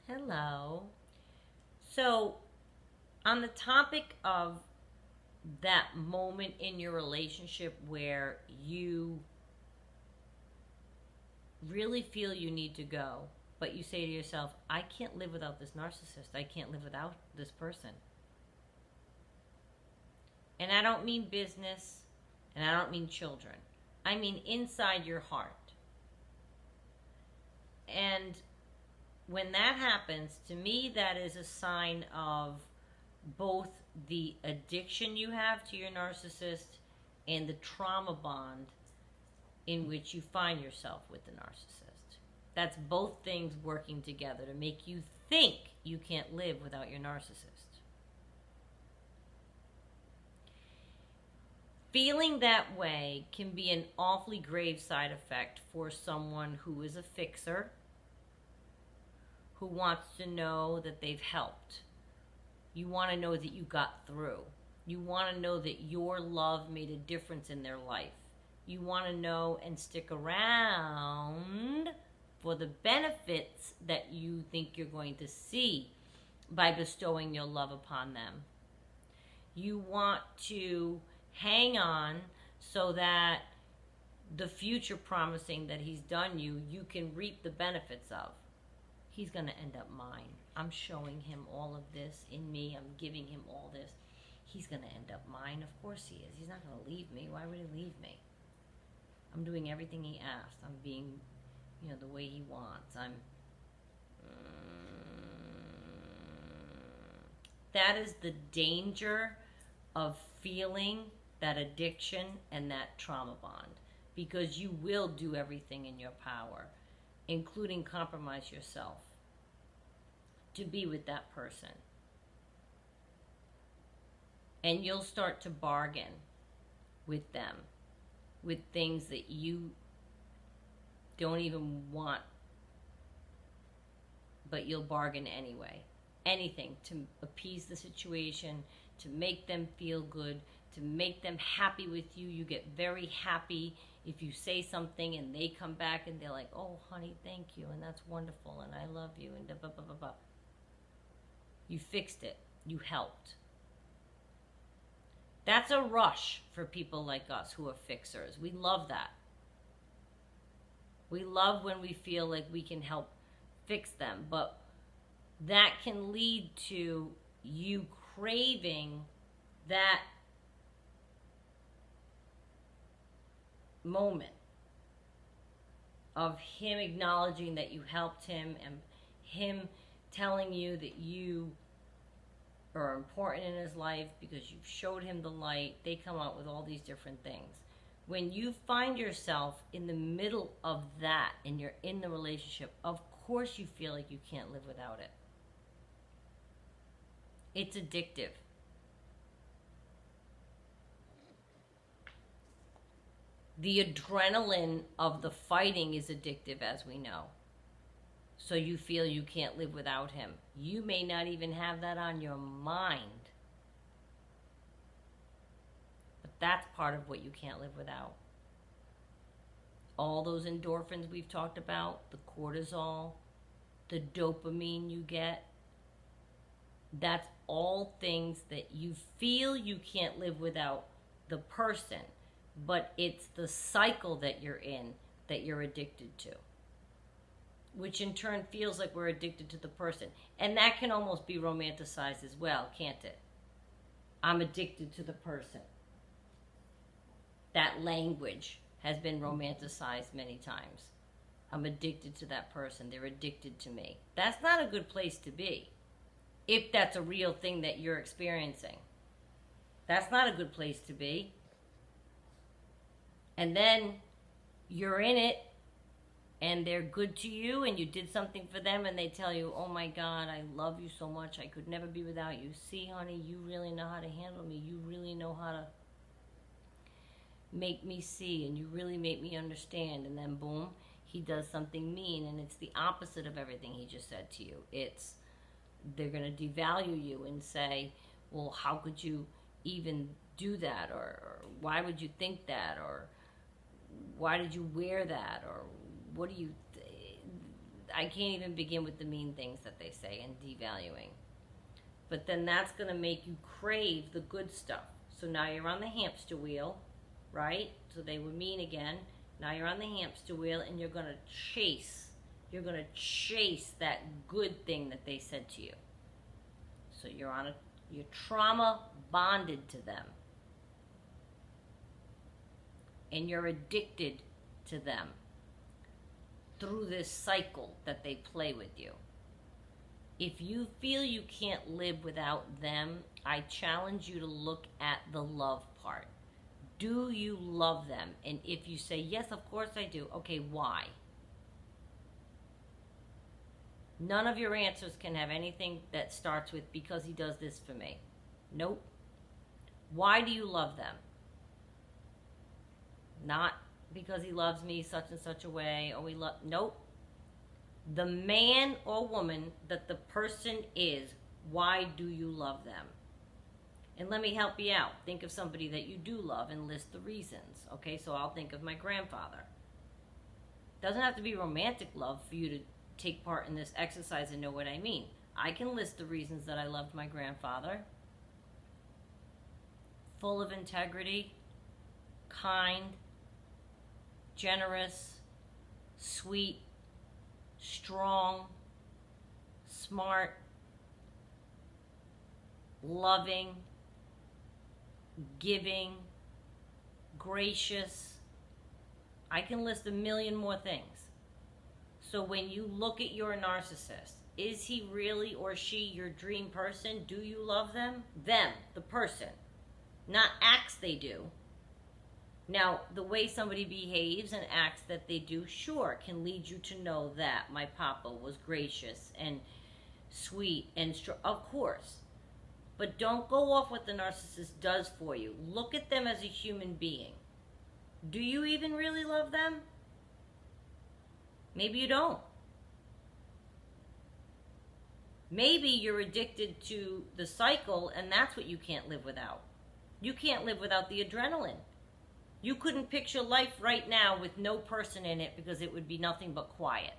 Hello. So, on the topic of that moment in your relationship where you really feel you need to go, but you say to yourself, I can't live without this narcissist. I can't live without this person. And I don't mean business, and I don't mean children. I mean inside your heart. And when that happens, to me, that is a sign of both the addiction you have to your narcissist and the trauma bond in which you find yourself with the narcissist. That's both things working together to make you think you can't live without your narcissist. Feeling that way can be an awfully grave side effect for someone who is a fixer, who wants to know that they've helped. You want to know that you got through. You want to know that your love made a difference in their life. You want to know and stick around for the benefits that you think you're going to see by bestowing your love upon them. You want to hang on so that the future promising that he's done you, you can reap the benefits of. He's going to end up mine. I'm showing him all of this in me. I'm giving him all this. He's going to end up mine. Of course he is. He's not going to leave me. Why would he leave me? I'm doing everything he asked. I'm being, the way he wants. That is the danger of feeling that addiction and that trauma bond, because you will do everything in your power, including compromise yourself, to be with that person. And you'll start to bargain with them, with things that you don't even want, but you'll bargain anyway. Anything to appease the situation, to make them feel good, to make them happy with you. You get very happy if you say something and they come back and they're like, oh, honey, thank you, and that's wonderful, and I love you, and blah, blah, blah, blah. You fixed it. You helped. That's a rush for people like us who are fixers. We love that. We love when we feel like we can help fix them, but that can lead to you craving that moment of him acknowledging that you helped him and him telling you that you are important in his life because you've showed him the light. They come out with all these different things. When you find yourself in the middle of that and you're in the relationship, of course you feel like you can't live without it. It's addictive. The adrenaline of the fighting is addictive, as we know. So you feel you can't live without him. You may not even have that on your mind. But that's part of what you can't live without. All those endorphins we've talked about, the cortisol, the dopamine you get, that's all things that you feel you can't live without the person. But it's the cycle that you're in that you're addicted to, which in turn feels like we're addicted to the person. And that can almost be romanticized as well, can't it? I'm addicted to the person. That language has been romanticized many times. I'm addicted to that person. They're addicted to me. That's not a good place to be, if that's a real thing that you're experiencing. That's not a good place to be. And then you're in it, and they're good to you, and you did something for them, and they tell you, oh my God, I love you so much, I could never be without you. See, honey, you really know how to handle me. You really know how to make me see, and you really make me understand. And then boom, he does something mean, and it's the opposite of everything he just said to you. It's, they're going to devalue you and say, well, how could you even do that? Or why would you think that? Or why did you wear that? Or what do you I can't even begin with the mean things that they say and devaluing. But then that's going to make you crave the good stuff. So now you're on the hamster wheel, right? So they were mean again. Now you're on the hamster wheel and you're going to chase. You're going to chase that good thing that they said to you. So you're trauma bonded to them. And you're addicted to them through this cycle that they play with you. If you feel you can't live without them, I challenge you to look at the love part. Do you love them? And if you say, yes, of course I do. Okay, why? None of your answers can have anything that starts with, because he does this for me. Nope. Why do you love them? Not because he loves me such and such a way, or we love, nope. The man or woman that the person is, why do you love them? And let me help you out. Think of somebody that you do love and list the reasons. Okay, so I'll think of my grandfather. Doesn't have to be romantic love for you to take part in this exercise and know what I mean. I can list the reasons that I loved my grandfather. Full of integrity, kind, generous, sweet, strong, smart, loving, giving, gracious. I can list a million more things. So when you look at your narcissist, is he really or she your dream person? Do you love them? Them, the person. Not acts they do. Now, the way somebody behaves and acts that they do, sure, can lead you to know that my papa was gracious and sweet and strong. Of course. But don't go off what the narcissist does for you. Look at them as a human being. Do you even really love them? Maybe you don't. Maybe you're addicted to the cycle and that's what you can't live without. You can't live without the adrenaline. You couldn't picture life right now with no person in it because it would be nothing but quiet.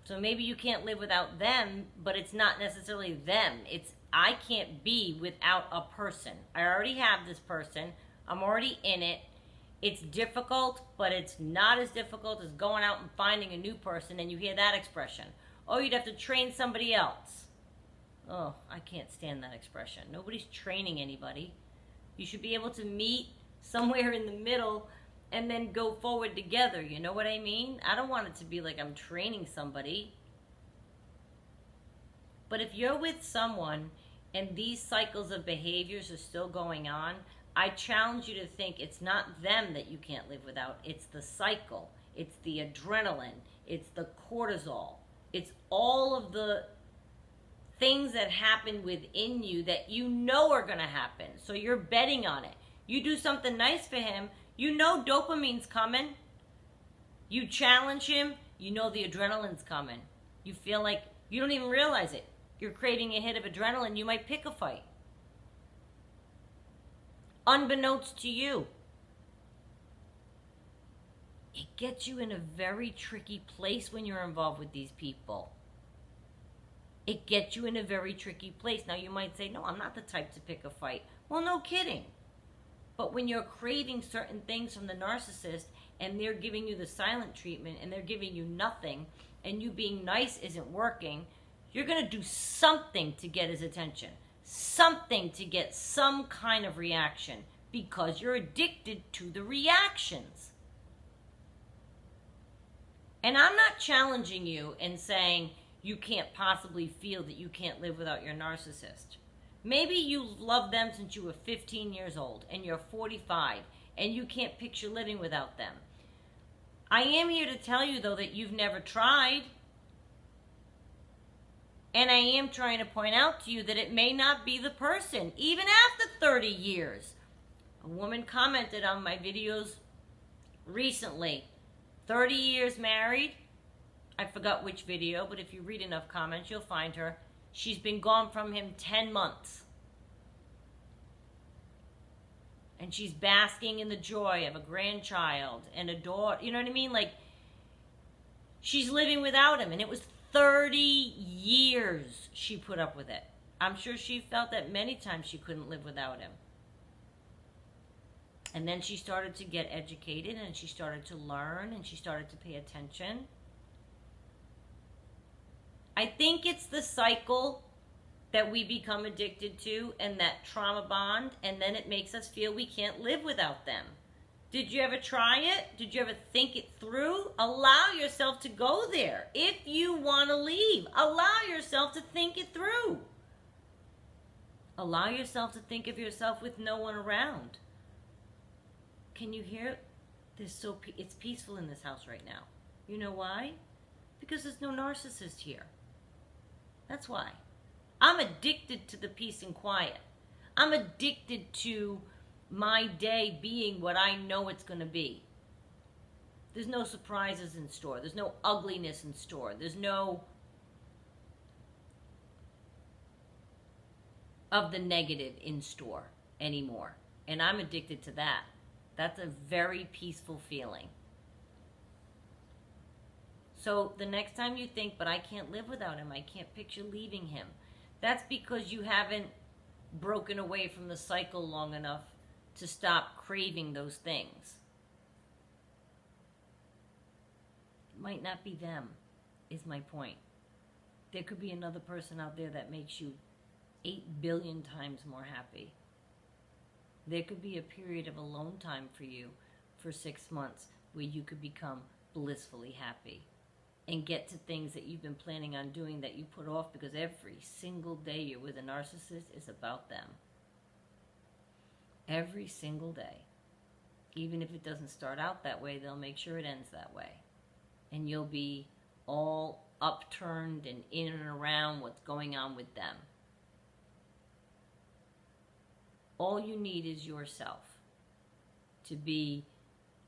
So maybe you can't live without them, but it's not necessarily them. It's, I can't be without a person. I already have this person. I'm already in it. It's difficult, but it's not as difficult as going out and finding a new person, and you hear that expression. Oh, you'd have to train somebody else. Oh, I can't stand that expression. Nobody's training anybody. You should be able to meet somewhere in the middle and then go forward together. You know what I mean? I don't want it to be like I'm training somebody. But if you're with someone and these cycles of behaviors are still going on, I challenge you to think it's not them that you can't live without. It's the cycle. It's the adrenaline. It's the cortisol. It's all of the things that happen within you that you know are going to happen. So you're betting on it. You do something nice for him, you know dopamine's coming. You challenge him, you know the adrenaline's coming. You feel like you don't even realize it. You're craving a hit of adrenaline, you might pick a fight. Unbeknownst to you. It gets you in a very tricky place when you're involved with these people. It gets you in a very tricky place. Now you might say, no, I'm not the type to pick a fight. Well, no kidding. But when you're craving certain things from the narcissist and they're giving you the silent treatment and they're giving you nothing and you being nice isn't working, you're going to do something to get his attention. Something to get some kind of reaction because you're addicted to the reactions. And I'm not challenging you and saying you can't possibly feel that you can't live without your narcissist. Maybe you love them since you were 15 years old and you're 45 and you can't picture living without them. I am here to tell you, though, that you've never tried. And I am trying to point out to you that it may not be the person, even after 30 years. A woman commented on my videos recently. 30 years married. I forgot which video, but if you read enough comments, you'll find her. She's been gone from him 10 months. And she's basking in the joy of a grandchild and a daughter. You know what I mean? Like, She's living without him, and it was 30 years she put up with it. I'm sure she felt that many times she couldn't live without him. And then she started to get educated, and she started to learn, and she started to pay attention. I think it's the cycle that we become addicted to, and that trauma bond, and then it makes us feel we can't live without them. Did you ever try it? Did you ever think it through? Allow yourself to go there. If you want to leave, allow yourself to think it through. Allow yourself to think of yourself with no one around. Can you hear? It's peaceful in this house right now. You know why? Because there's no narcissist here. That's why. I'm addicted to the peace and quiet. I'm addicted to my day being what I know it's going to be. There's no surprises in store. There's no ugliness in store. There's no of the negative in store anymore. And I'm addicted to that. That's a very peaceful feeling. So the next time you think, but I can't live without him, I can't picture leaving him, that's because you haven't broken away from the cycle long enough to stop craving those things. It might not be them, is my point. There could be another person out there that makes you 8 billion times more happy. There could be a period of alone time for you for 6 months where you could become blissfully happy and get to things that you've been planning on doing that you put off because every single day you're with a narcissist is about them. Every single day. Even if it doesn't start out that way, they'll make sure it ends that way. And you'll be all upturned and in and around what's going on with them. All you need is yourself to be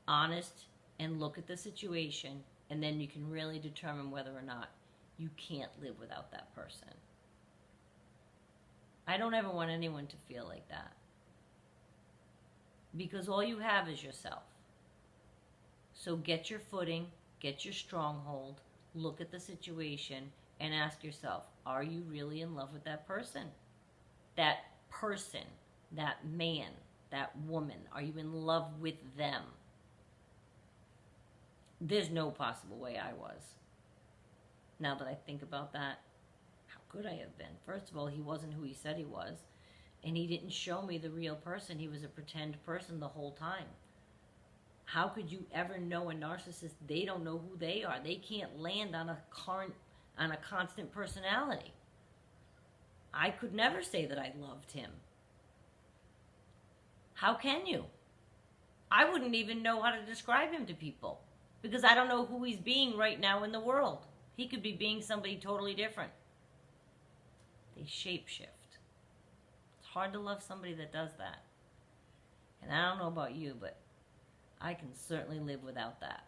honest and look at the situation, and then you can really determine whether or not you can't live without that person. I don't ever want anyone to feel like that, because all you have is yourself. So get your footing, get your stronghold, look at the situation, and ask yourself, are you really in love with that person? That person, that man, that woman, are you in love with them? There's no possible way I was. Now that I think about that, how could I have been? First of all, he wasn't who he said he was, and he didn't show me the real person. He was a pretend person the whole time. How could you ever know a narcissist? They don't know who they are. They can't land on a constant personality. I could never say that I loved him. How can you? I wouldn't even know how to describe him to people, because I don't know who he's being right now in the world. He could be being somebody totally different. They shapeshift. It's hard to love somebody that does that. And I don't know about you, but I can certainly live without that.